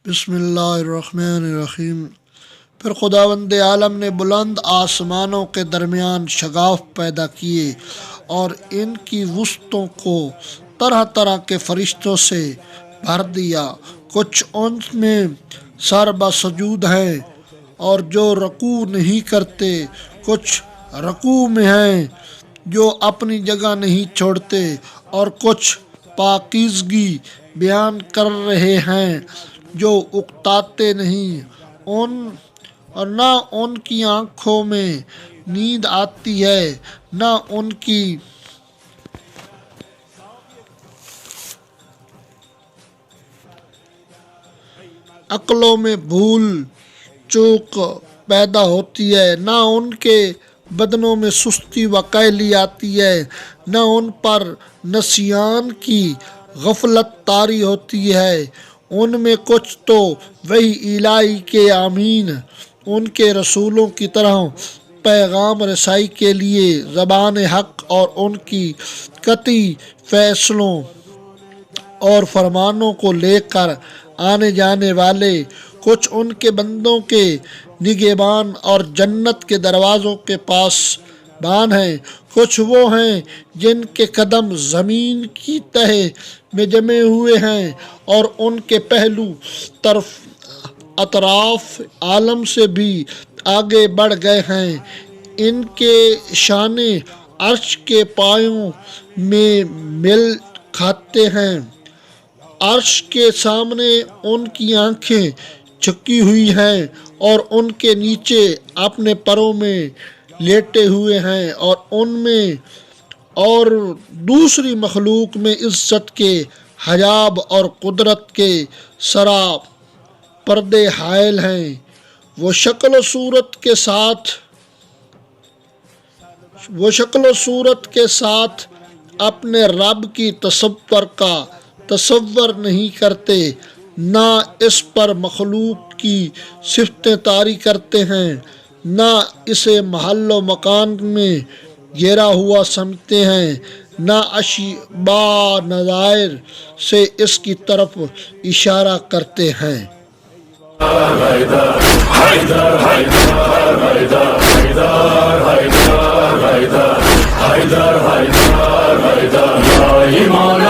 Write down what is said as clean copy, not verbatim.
بسم اللہ الرحمن الرحیم۔ پھر خداوند عالم نے بلند آسمانوں کے درمیان شگاف پیدا کیے اور ان کی وسطوں کو طرح طرح کے فرشتوں سے بھر دیا۔ کچھ ان میں سر بسجود ہیں اور جو رکوع نہیں کرتے، کچھ رکوع میں ہیں جو اپنی جگہ نہیں چھوڑتے، اور کچھ پاکیزگی بیان کر رہے ہیں جو اکتاتے نہیں، اور نہ ان کی آنکھوں میں نیند آتی ہے، نہ ان کی عقلوں میں بھول چوک پیدا ہوتی ہے، نہ ان کے بدنوں میں سستی و کاہلی آتی ہے، نہ ان پر نسیان کی غفلت طاری ہوتی ہے۔ ان میں کچھ تو وحی الہی کے عاملین، ان کے رسولوں کی طرح پیغام رسائی کے لیے زبان حق اور ان کی قطعی فیصلوں اور فرمانوں کو لے کر آنے جانے والے، کچھ ان کے بندوں کے نگہبان اور جنت کے دروازوں کے پاس بان ہیں، کچھ وہ ہیں جن کے قدم زمین کی تہ میں جمے ہوئے ہیں اور ان کے پہلو اطراف عالم سے بھی آگے بڑھ گئے ہیں۔ ان کے شانے عرش کے پایوں میں مل کھاتے ہیں، عرش کے سامنے ان کی آنکھیں جھکی ہوئی ہیں اور ان کے نیچے اپنے پروں میں لیٹے ہوئے ہیں، اور ان میں اور دوسری مخلوق میں عزت کے حجاب اور قدرت کے سرا پردے حائل ہیں۔ وہ شکل و صورت کے ساتھ اپنے رب کی تصور نہیں کرتے، نہ اس پر مخلوق کی صفتیں طاری کرتے ہیں، نہ اسے محل و مکان میں گھیرا ہوا سمجھتے ہیں، نہ اشباہ نظائر سے اس کی طرف اشارہ کرتے ہیں۔ ایمان